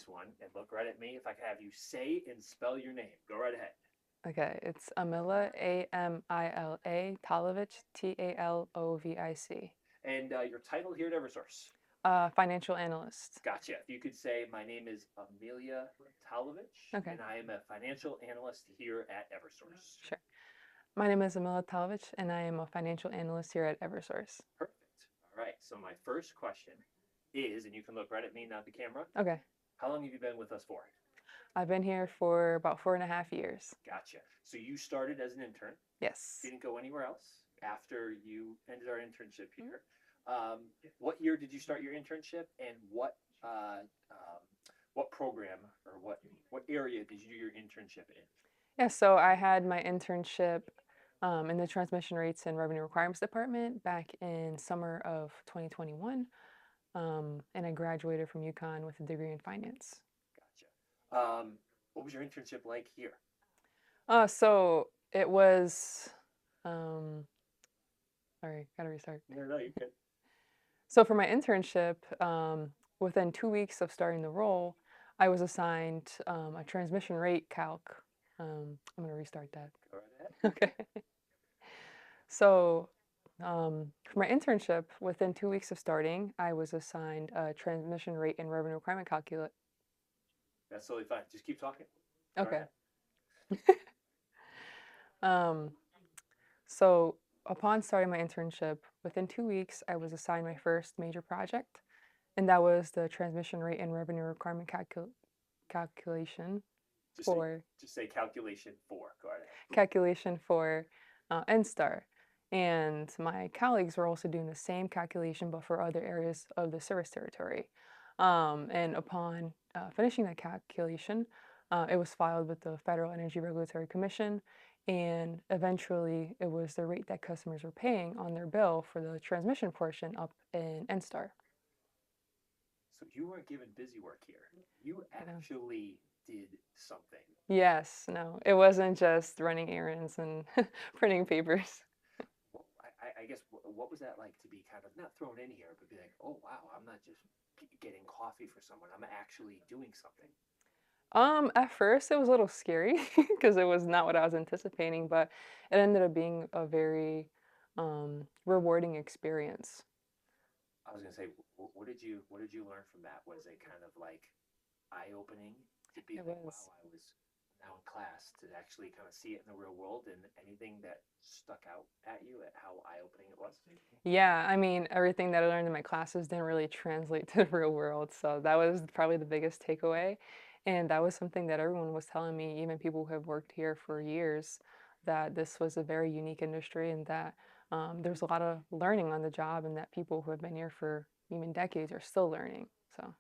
easiest one, and look right at me. If I could have you say and spell your name, go right ahead. Okay, it's Amila, Amila, Talovich, Talovic. And your title here at Eversource. Financial analyst. Gotcha. If you could say, my name is Amelia Talovich, Okay, and I am a financial analyst here at Eversource. sure. My name is Amila Talovich, and I am a financial analyst here at Eversource. Perfect. All right. So my first question is, and you can look right at me, not the camera. Okay, How long have you been with us for? I've been here for about 4.5 years. Gotcha. So you started as an intern, Yes. didn't go anywhere else after you ended our internship here. What year did you start your internship, and what program or what area did you do your internship in? Yeah, so I had my internship in the Transmission Rates and Revenue Requirements Department back in summer of 2021, and I graduated from UConn with a degree in finance. Gotcha. What was your internship like here? So it was, um, sorry, gotta restart. No, no, you can. So for my internship, within 2 weeks of starting the role, I was assigned a transmission rate calc. I'm gonna restart that. Go right ahead. Okay. So for my internship, within 2 weeks of starting, I was assigned a transmission rate and revenue requirement calculate. That's totally fine. Just keep talking. Go right Okay. ahead. Um, so upon starting my internship, within 2 weeks, I was assigned my first major project, and that was the transmission rate and revenue requirement calculation Just say for just say calculation four. Go right ahead. calculation for NSTAR. And my colleagues were also doing the same calculation, but for other areas of the service territory. And upon finishing that calculation, it was filed with the Federal Energy Regulatory Commission, and eventually it was the rate that customers were paying on their bill for the transmission portion up in NSTAR. So you weren't given busy work here. You You know? actually did something. Yes, no, it wasn't just running errands and printing papers. Well, I guess what was that like to be kind of not thrown in here, but be like, oh wow, I'm not just getting coffee for someone. I'm actually doing something. At first it was a little scary because it was not what I was anticipating, but it ended up being a very rewarding experience. I was gonna say, what did you learn from that? Was it kind of like eye opening to be It like, wow, was. I was now in class to actually kind of see it in the real world, and anything that stuck out at you at how eye opening it was? Yeah, I mean, everything that I learned in my classes didn't really translate to the real world, so that was probably the biggest takeaway. And that was something that everyone was telling me, even people who have worked here for years, that this was a very unique industry and that there's a lot of learning on the job and that people who have been here for even decades are still learning. So.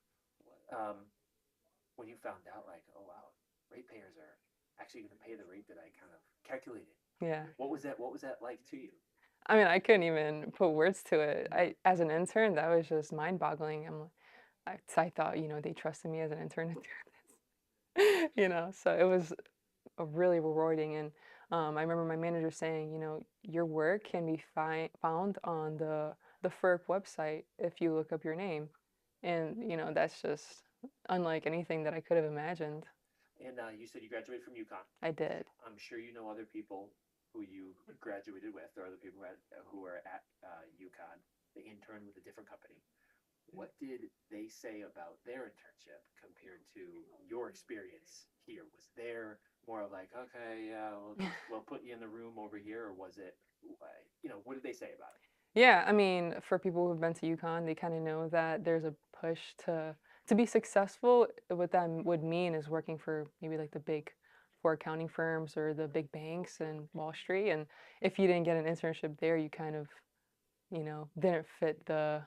When you found out, like, oh wow, ratepayers are actually going to pay the rate that I kind of calculated. Yeah. What was that like to you? I mean, I couldn't even put words to it. As an intern, that was just mind-boggling. I thought, they trusted me as an intern to do this, So it was a really rewarding. And I remember my manager saying, your work can be found on the FERC website if you look up your name, and that's just unlike anything that I could have imagined. And you said you graduated from UConn. I did. I'm sure you know other people who you graduated with, or other people who are at UConn. They interned with a different company. What did they say about their internship compared to your experience here? Was there more of like, okay, yeah, we'll put you in the room over here, or was it, what did they say about it? Yeah, I mean, for people who've been to UConn, they kind of know that there's a push to be successful. What that would mean is working for maybe like the big four accounting firms or the big banks in Wall Street. And if you didn't get an internship there, you kind of, didn't fit the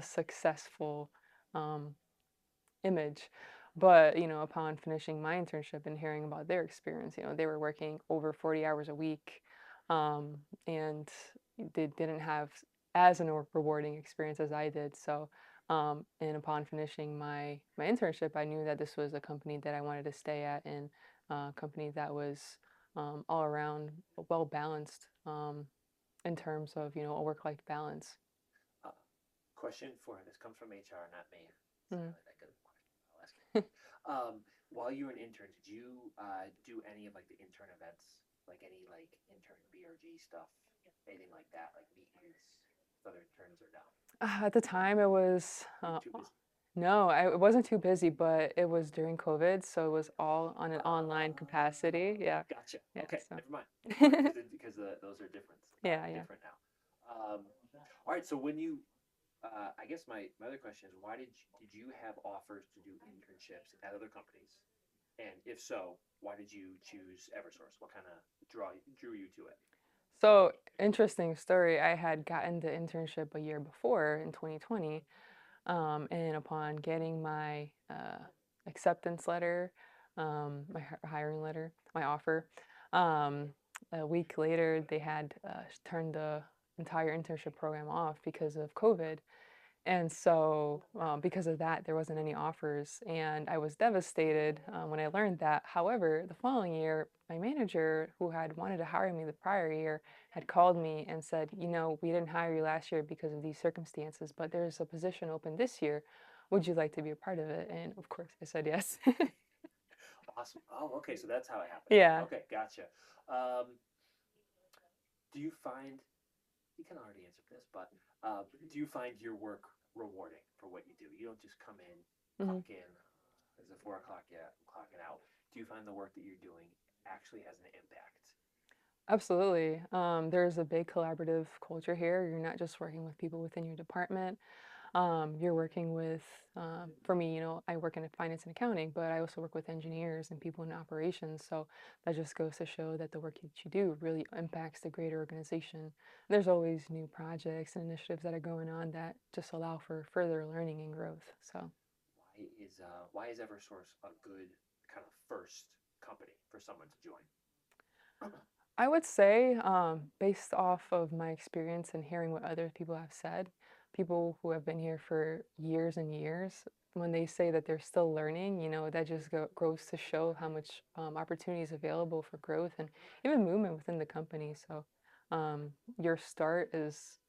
successful um, image. But, upon finishing my internship and hearing about their experience, they were working over 40 hours a week, and they didn't have as an rewarding experience as I did. So, and upon finishing my internship, I knew that this was a company that I wanted to stay at and a company that was all around well balanced in terms of, a work-life balance. Uh, Question for this comes from HR, not me. It's Mm. not really that good of a question. I'll ask it. While you were an intern, did you do any of like the intern events, like any like intern BRG stuff, anything like that, like meetings with other interns or no? At the time, it was Too busy. no, it wasn't too busy, but it was during COVID, so it was all on an online capacity. Yeah, Gotcha. yeah. Okay, So, never mind. Never mind, because those are different, yeah, yeah. different now. All right. So when you, I guess my other question is, why did you have offers to do internships at other companies? And if so, why did you choose EverSource? What kind of drew you to it? So interesting story. I had gotten the internship a year before in 2020, and upon getting my acceptance letter, my hiring letter, my offer, um, a week later they had turned the entire internship program off because of COVID. And so, because of that, there wasn't any offers, and I was devastated when I learned that. However, the following year, my manager, who had wanted to hire me the prior year, had called me and said, "You know, we didn't hire you last year because of these circumstances, but there's a position open this year. Would you like to be a part of it?" And of course, I said yes. Awesome. Oh, okay. So that's how it happened. Yeah. Okay, gotcha. Um, do you find you can already answer this, but do you find your work rewarding for what you do? You don't just come in, Mhm. clock in, is it 4 o'clock yet? I'm clocking out. Do you find the work that you're doing actually has an impact? Absolutely. There's a big collaborative culture here. You're not just working with people within your department. You're working with, for me, I work in finance and accounting, but I also work with engineers and people in operations. So that just goes to show that the work that you do really impacts the greater organization. There's always new projects and initiatives that are going on that just allow for further learning and growth. So. Why is EverSource a good kind of first company for someone to join? I would say, based off of my experience and hearing what other people have said, people who have been here for years and years, when they say that they're still learning, that just goes to show how much opportunity is available for growth and even movement within the company. So, your start is,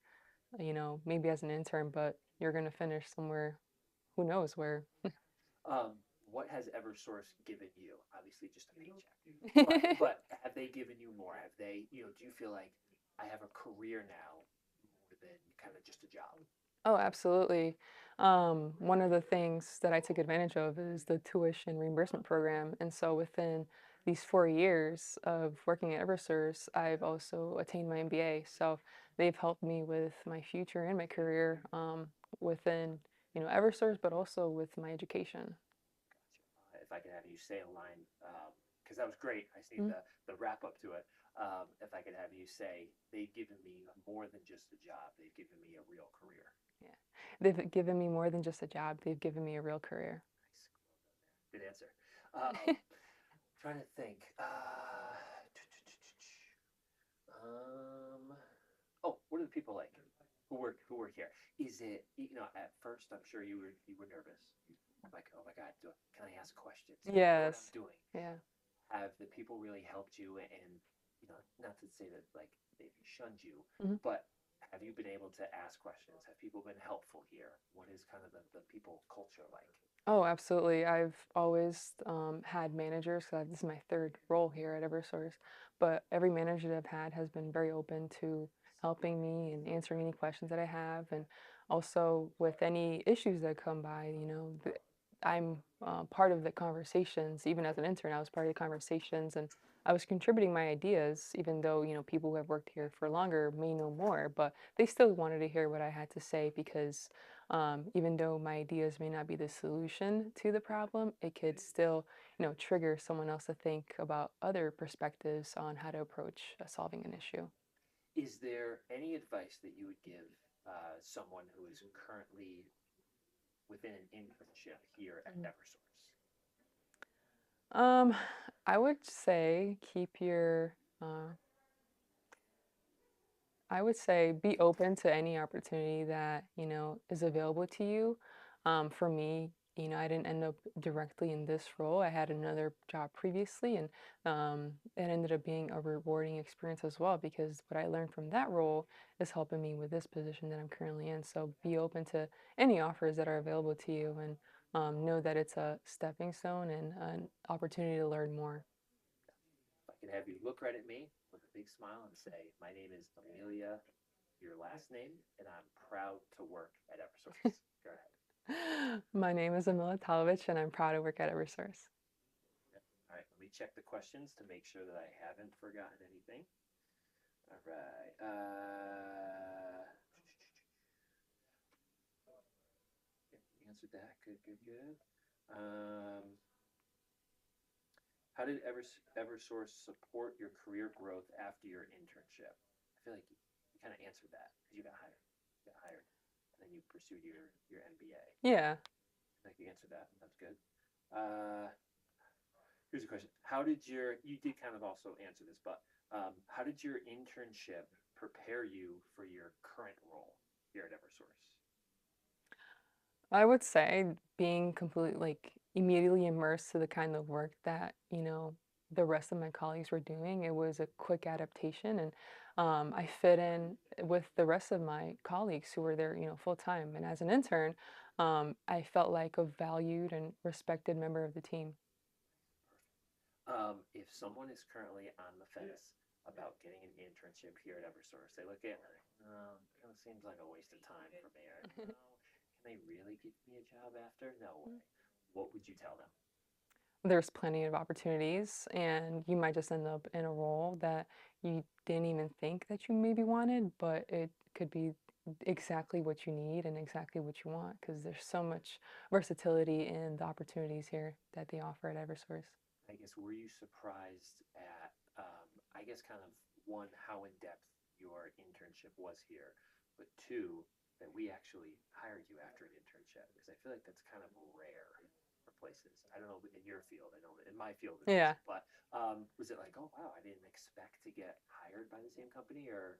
maybe as an intern, but you're going to finish somewhere, who knows where. What has EverSource given you? Obviously, just a paycheck, but have they given you more? Have they, do you feel like I have a career now more than kind of just a job? Oh, absolutely. One of the things that I took advantage of is the tuition reimbursement program. And so within these 4 years of working at Eversource, I've also attained my MBA. So they've helped me with my future and my career within, Eversource, but also with my education. Gotcha. If I could have you say a line, because that was great. I just need Mhm. the wrap up to it. If I could have you say, they've given me more than just a job, they've given me a real career. Yeah. They've given me more than just a job. They've given me a real career. Nice. Good answer. Um, trying to think. Um, oh, what are the people like who work here? Is it at first I'm sure you were nervous. Like, oh my God, can I ask questions? Do I know what I'm Yes. doing? Yeah. Have the people really helped you? And not to say that like they've shunned you, Mhm. but have you been able to ask questions? Have people been helpful here? What is kind of the people culture like? Oh, absolutely. I've always had managers, because this is my third role here at Eversource, but every manager that I've had has been very open to helping me and answering any questions that I have, and also with any issues that come by. I'm part of the conversations. Even as an intern, I was part of the conversations, and I was contributing my ideas, even though people who have worked here for longer may know more, but they still wanted to hear what I had to say because even though my ideas may not be the solution to the problem, it could still, trigger someone else to think about other perspectives on how to approach solving an issue. Is there any advice that you would give someone who is currently within an internship here at Mhm. EverSource? Um, I would say keep your I would say be open to any opportunity that, is available to you. For me, I didn't end up directly in this role. I had another job previously, and it ended up being a rewarding experience as well because what I learned from that role is helping me with this position that I'm currently in. So be open to any offers that are available to you and know that it's a stepping stone and an opportunity to learn more. If I could have you look right at me with a big smile and say, "My name is Amelia, your last name, and I'm proud to work at Eversource." Go ahead. My name is Amelia and I'm proud to work at Eversource. Yep. All right, let me check the questions to make sure that I haven't forgotten anything. All right. You answered that. Good, good, good. Um, how did Eversource support your career growth after your internship? I feel like you kind of answered that because you got hired. You got hired, and then you pursued your MBA. Yeah, I think you answered that. That's good. Uh, Here's a question. How did you did kind of also answer this, but how did your internship prepare you for your current role here at Eversource? I would say being completely like immediately immersed to the kind of work that, the rest of my colleagues were doing. It was a quick adaptation and I fit in with the rest of my colleagues who were there, full time. And as an intern, I felt like a valued and respected member of the team. If someone is currently on the fence about getting an internship here at Eversource, they look at it, kind of seems like a waste of time for me. Or, no, can they really give me a job after? No way. What would you tell them? There's plenty of opportunities, and you might just end up in a role that you didn't even think that you maybe wanted, but it could be exactly what you need and exactly what you want because there's so much versatility in the opportunities here that they offer at Eversource. I guess, were you surprised at, I guess, kind of one, how in depth your internship was here, but two, that we actually hired you after an internship? Because I feel like that's kind of rare for places. I don't know in your field. I know in my field it is, Yeah. but was it like, oh wow, I didn't expect to get hired by the same company, or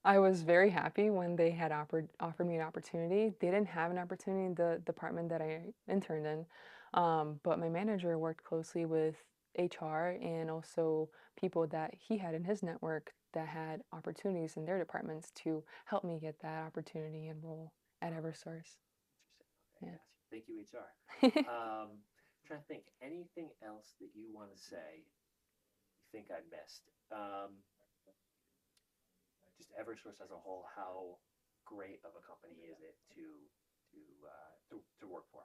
I was very happy when they had offered me an opportunity. They didn't have an opportunity in the department that I interned in, but my manager worked closely with HR and also people that he had in his network that had opportunities in their departments to help me get that opportunity and role at Eversource. interesting? Okay, Yeah. gotcha. Thank you, HR. Trying to think anything else that you want to say. You think I missed? Just Eversource as a whole, how great of a company is it to work for?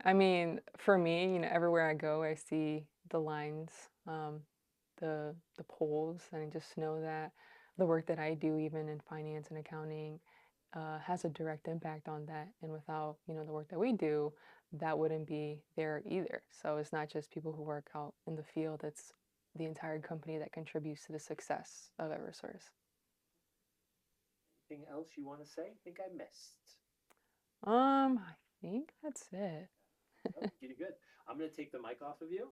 I mean, for me, everywhere I go, I see the lines, the polls, and I just know that the work that I do, even in finance and accounting, has a direct impact on that. And without, the work that we do, that wouldn't be there either. So it's not just people who work out in the field; it's the entire company that contributes to the success of Eversource. Anything else you want to say? I think I missed. I think that's it. Oh, getting good. I'm going to take the mic off of you